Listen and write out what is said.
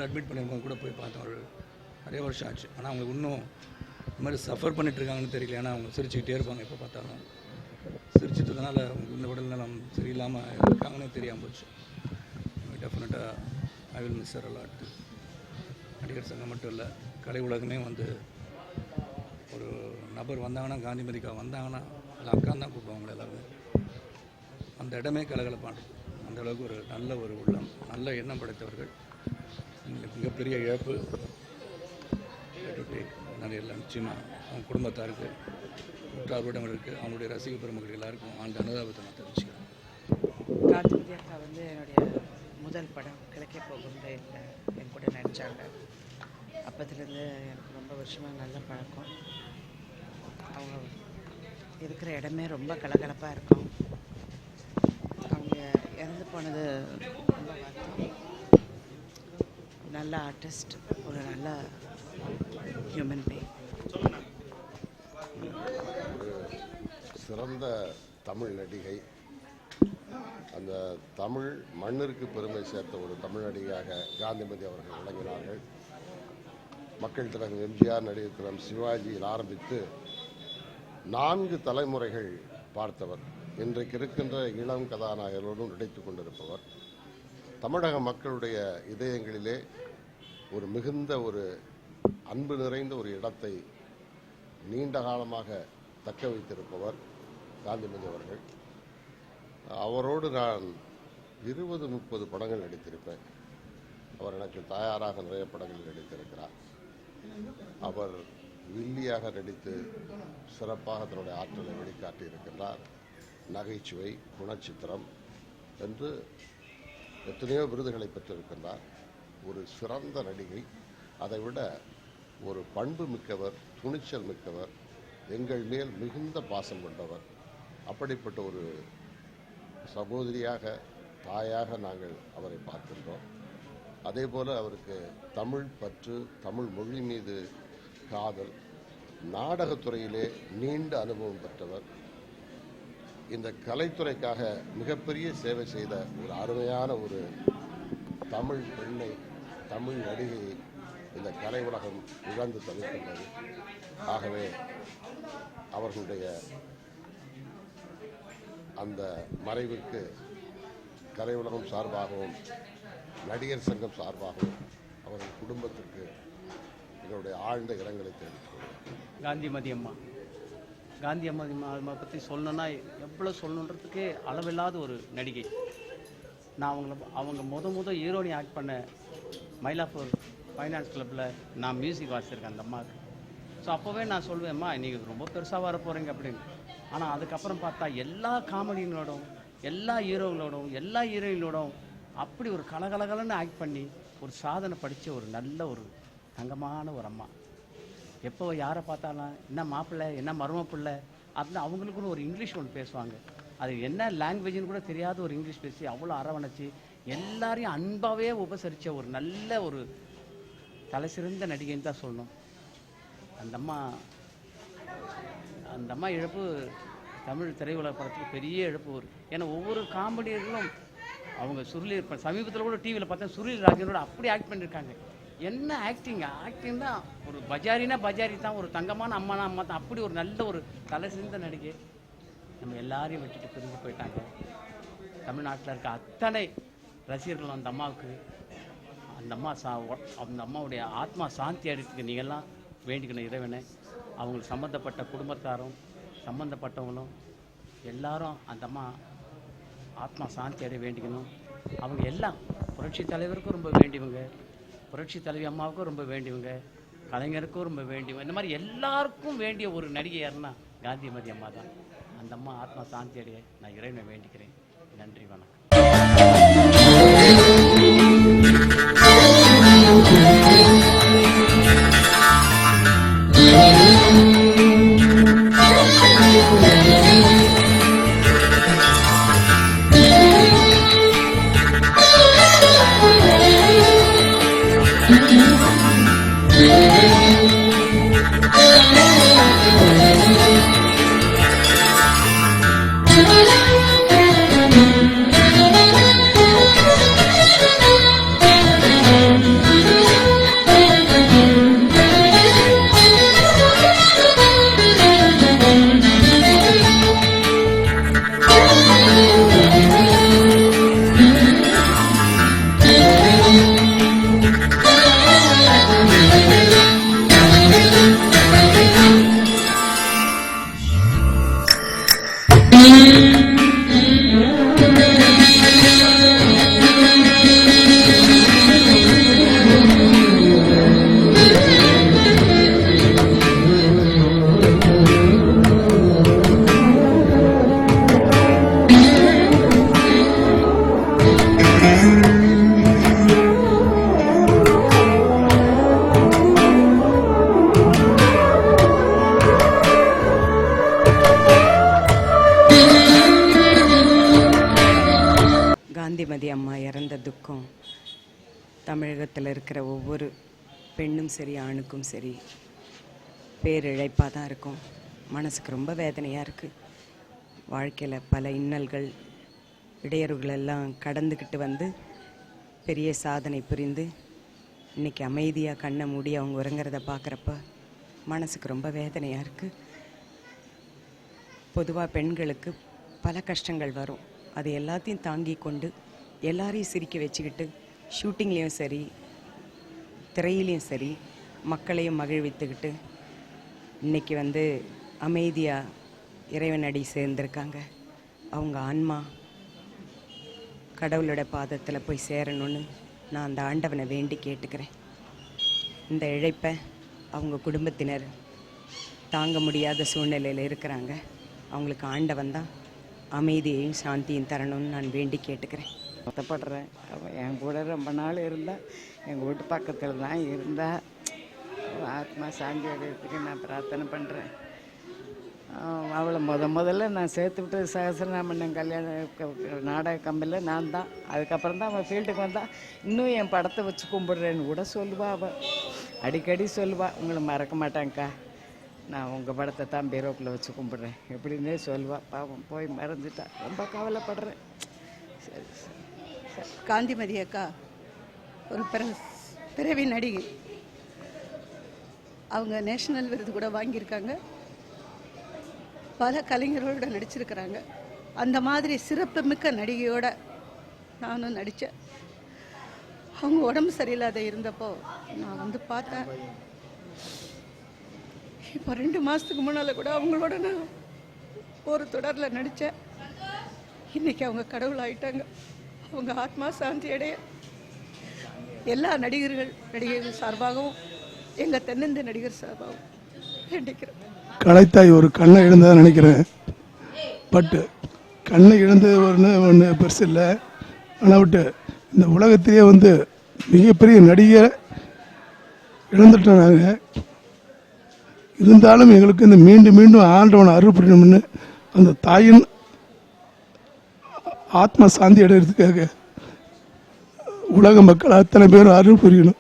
Hospital admit பண்ணியிருக்கவங்க கூட போய் பார்த்தோம். ஒரு நிறைய வருஷம் ஆச்சு. ஆனால் அவங்களுக்கு இன்னும் இந்த மாதிரி சஃபர் பண்ணிகிட்ருக்காங்கன்னு தெரியல. ஏன்னா அவங்க சிரிச்சுக்கிட்டே இருப்பாங்க எப்போ பார்த்தாலும். சிரிச்சிட்டதுனால அவங்களுக்கு இந்த உடல் நலம் சரியில்லாமல் இருக்காங்கன்னே தெரியாமல் போச்சு. டெஃபினட்டாக I will miss her a lot. நடிகர் சங்கம் மட்டும் இல்லை, கலை உலகமே வந்து ஒரு நபர் வந்தாங்கன்னா, காந்திமதிக்கா வந்தாங்கன்னா இல்லை அக்கான்னு தான் கூப்பிடுவாங்க எல்லாருமே. அந்த இடமே கலகலப்பானது. அந்த அளவுக்கு ஒரு நல்ல ஒரு உள்ளம், நல்ல எண்ணம் படைத்தவர்கள். மிகப்பெரிய இழப்பு. நிறைய நிச்சயமாக அவங்க குடும்பத்தாருக்கு, உற்றார்விடங்களுக்கு, அவங்களுடைய ரசிக பெருமக்கள் எல்லாருக்கும் அந்த அனுதாபத்தை நான் தெரிவிச்சுக்கிறேன். காந்திமதி அக்கா வந்து என்னுடைய முதல் படம் கிழக்கே போகும் ரயிலில் என் கூட நடித்தாங்க. அப்போதுலேருந்து எனக்கு ரொம்ப வருஷமாக நல்ல பழக்கம். அவங்க இருக்கிற இடமே ரொம்ப கலகலப்பாக இருக்கும். அவங்க இறந்து போனது ரொம்ப வருத்தம். நல்ல ஆர்டிஸ்ட், ஒரு நல்ல ஹியூமன் பீயிங். சிறந்த தமிழ் நடிகை. அந்த தமிழ் மண்ணிற்கு பெருமை சேர்த்த ஒரு தமிழ் நடிகையாக காந்திமதி அவர்கள் விளங்கினார்கள். மக்கள் திலகம் எம்ஜிஆர், நடிகர் திலகம் சிவாஜியில் ஆரம்பித்து 4 தலைமுறைகள் பார்த்தவர். இன்றைக்கு இருக்கின்ற இளம் கதாநாயகர்களோடும் நடித்துக் கொண்டிருப்பவர். தமிழக மக்களுடைய இதயங்களிலே ஒரு மிகுந்த ஒரு அன்பு நிறைந்த ஒரு இடத்தை நீண்ட காலமாக தக்க வைத்திருப்பவர் காந்திமதி அவர்கள். அவரோடு நான் 20-30 படங்கள் நடித்திருப்பேன். அவர் எனக்கு தாயாராக நிறைய படங்கள் நடித்திருக்கிறார். அவர் வில்லியாக நடித்து சிறப்பாக தன்னுடைய ஆற்றலை வெளிக்காட்டி இருக்கின்றார். நகைச்சுவை, குணச்சித்திரம் என்று எத்தனையோ விருதுகளை பெற்றிருக்கின்றார். ஒரு சிறந்த நடிகை. அதைவிட ஒரு பண்பு மிக்கவர், துணிச்சல் மிக்கவர், எங்கள் மேல் மிகுந்த பாசம் கொண்டவர். அப்படிப்பட்ட ஒரு சகோதரியாக, தாயாக நாங்கள் அவரை பார்க்கின்றோம். அதே போல் அவருக்கு தமிழ் பற்று, தமிழ் மொழி மீது காதல், நாடகத்துறையிலே நீண்ட அனுபவம் பெற்றவர். இந்த கலைத்துறைக்காக மிகப்பெரிய சேவை செய்த ஒரு அருமையான ஒரு தமிழ் பெண்ணை, தமிழ் நடிகையை இந்த கலை உலகம் இழந்து தவிர்க்கின்றது. ஆகவே அவர்களுடைய அந்த மறைவிற்கு கலை உலகம் சார்பாகவும் நடிகர் சங்கம் சார்பாகவும் அவர்கள் குடும்பத்திற்கு எங்களுடைய ஆழ்ந்த இரங்கலை தெரிவித்துள்ளோம். காந்திமதி அம்மா பற்றி சொல்லணுன்னா எவ்வளோ சொல்லணுன்றதுக்கே அளவில்லாத ஒரு நடிகை. நான் அவங்க முத ஹீரோனி ஆக்ட் பண்ண மயிலாப்பூர் ஃபைனான்ஸ் கிளப்பில் நான் மியூசிக் வாசிச்சிருக்கேன் அந்த அம்மாவுக்கு. ஸோ அப்போவே நான் சொல்லுவேன்ம்மா நீங்கள் ரொம்ப பெருசாக வர போகிறீங்க அப்படின்னு. ஆனால் அதுக்கப்புறம் பார்த்தா எல்லா காமெடிங்களோடும், எல்லா ஹீரோங்களோடும், எல்லா ஹீரோயினோடும் அப்படி ஒரு கலகலகலன்னு ஆக்ட் பண்ணி ஒரு சாதனை படித்த ஒரு நல்ல ஒரு தங்கமான ஒரு அம்மா. எப்போ யாரை பார்த்தாலும் என்ன மாப்பிள்ளை, என்ன மரும பிள்ளை அப்படின்னு அவங்களுக்குன்னு ஒரு இங்கிலீஷ் ஒன்று பேசுவாங்க. அது என்ன லாங்குவேஜ்னு கூட தெரியாத ஒரு இங்கிலீஷ் பேசி அவ்வளோ அரவணைச்சி எல்லாரையும் அன்பாகவே உபசரித்த ஒரு நல்ல ஒரு தலை சிறந்த நடிகைன்னு தான் சொல்லணும். அந்த அம்மா இழப்பு தமிழ் திரையுலக படத்துக்கு பெரிய இழப்பு. ஏன்னா ஒவ்வொரு காமெடியர்களும் அவங்க சுருளி சமீபத்தில் கூட டிவியில் பார்த்தா சுருளி ராஜனோட அப்படி ஆக்ட் பண்ணியிருக்காங்க. என்ன ஆக்டிங் தான். ஒரு பஜாரினா பஜாரி தான், ஒரு தங்கமான அம்மானா அம்மா தான். அப்படி ஒரு நல்ல ஒரு தலை சிறந்த நடிகை நம்ம எல்லாரையும் விட்டுட்டு பிரிஞ்சு போயிட்டாங்க. தமிழ்நாட்டில் இருக்க அத்தனை ரசிகர்களும் அந்த அம்மாவுக்கு, அந்த அம்மாவுடைய ஆத்மா சாந்தி அடைறதுக்கு நீங்கள்லாம் வேண்டிக்கணும் இறைவனை. அவங்களுக்கு சம்மந்தப்பட்ட குடும்பத்தாரும் சம்மந்தப்பட்டவங்களும் எல்லாரும் அந்த அம்மா ஆத்மா சாந்தி அடைய வேண்டிக்கணும். அவங்க எல்லாம் புரட்சி தலைவருக்கும் ரொம்ப வேண்டியவங்க, புரட்சி தலைவி அம்மாவுக்கும் ரொம்ப வேண்டியவங்க, கலைஞருக்கும் ரொம்ப வேண்டியவங்க. இந்த மாதிரி எல்லாருக்கும் வேண்டிய ஒரு நடிகை யாருன்னா காந்திமதி அம்மா தான். அந்த அம்மா ஆத்மா சாந்தி அடைய நான் இறைவனை வேண்டிக்கிறேன். நன்றி, வணக்கம். வரைக்கும் தமிழகத்தில் இருக்கிற ஒவ்வொரு பெண்ணும் சரி ஆணுக்கும் சரி பேரிழைப்பாக தான் இருக்கும். மனசுக்கு ரொம்ப வேதனையாக இருக்குது. வாழ்க்கையில் பல இன்னல்கள் இடையூறுகள் எல்லாம் கடந்துக்கிட்டு வந்து பெரிய சாதனை புரிந்து இன்றைக்கி அமைதியாக கண்ணை மூடி அவங்க உறங்குறத பார்க்குறப்ப மனசுக்கு ரொம்ப வேதனையாக இருக்குது. பொதுவாக பெண்களுக்கு பல கஷ்டங்கள் வரும். அது எல்லாத்தையும் தாங்கி கொண்டு எல்லாரையும் சிரிக்க வச்சுக்கிட்டு ஷூட்டிங்லேயும் சரி திரையிலையும் சரி மக்களையும் மகிழ்வித்துக்கிட்டு இன்றைக்கி வந்து அமைதியாக இறைவன் அடி சேர்ந்திருக்காங்க. அவங்க ஆன்மா கடவுளோட பாதத்தில் போய் சேரணும்னு நான் அந்த ஆண்டவனை வேண்டி கேட்டுக்கிறேன். இந்த இழைப்பை அவங்க குடும்பத்தினர் தாங்க முடியாத சூழ்நிலையில் இருக்கிறாங்க. அவங்களுக்கு ஆண்டவன் தான் அமைதியையும் சாந்தியும் தரணும்னு நான் வேண்டி கேட்டுக்கிறேன். வருத்தப்படுறேன். அவன் என் கூட ரொம்ப நாள் இருந்தா, எங்கள் வீட்டு பக்கத்தில் தான் இருந்தா. ஆத்மா சாந்தி அடையிறதுக்கு நான் பிரார்த்தனை பண்ணுறேன். அவளை முதல்ல நான் சேர்த்து விட்டு சகசிரநாமன் கல்யாண நாடக கம்பெனியில் நான் தான். அதுக்கப்புறம் தான் அவன் ஃபீல்டுக்கு வந்தால் இன்னும் என் படத்தை வச்சு கும்பிடுறேன்னு கூட சொல்லுவாள். அவள் அடிக்கடி சொல்லுவாள், உங்களை மறக்க மாட்டாங்க்கா, நான் உங்கள் படத்தை தான் பீரோப்பில் வச்சு கும்பிடுறேன் எப்படின்னே சொல்லுவாள். பாவம் போய் மறந்துட்டா. ரொம்ப கவலைப்படுறேன். சரி சரி. காந்திமதி அக்கா ஒரு பிறவி நடிகை. அவங்க நேஷனல் விருது கூட வாங்கியிருக்காங்க. பல கலைஞர்களோட நடிச்சிருக்கிறாங்க. அந்த மாதிரி சிறப்புமிக்க நடிகையோட நானும் நடித்தேன். அவங்க உடம்பு சரியில்லாத இருந்தப்போ நான் வந்து பார்த்தேன். இப்போ 2 மாதத்துக்கு முன்னால் கூட அவங்களோட நான் ஒரு தொடரில் நடித்தேன். இன்றைக்கி அவங்க கடவுள் ஆயிட்டாங்க. அவங்க ஆத்மா சாந்தி அடைய எல்லா நடிகைகள் சார்பாகவும் எங்கள் தென்னிந்திய நடிகர் சார்பாகவும் வேண்டிக்கிறேன். கலைத்தாய் ஒரு கண்ணை இழந்ததாக நினைக்கிறேன். பட்டு கண்ணை இழந்தது ஒன்று பெருசு இல்லை. ஆனால் விட்டு இந்த உலகத்திலேயே வந்து மிகப்பெரிய நடிகை இழந்துட்டோம் நாங்கள். இருந்தாலும் எங்களுக்கு இந்த மீண்டும் மீண்டும் ஆண்டவனை அருள் புரியணும்னு அந்த தாயின் ஆத்மா சாந்தி அடைகிறதுக்காக உலக மக்கள் அத்தனை பேரும் அருள் புரியணும்.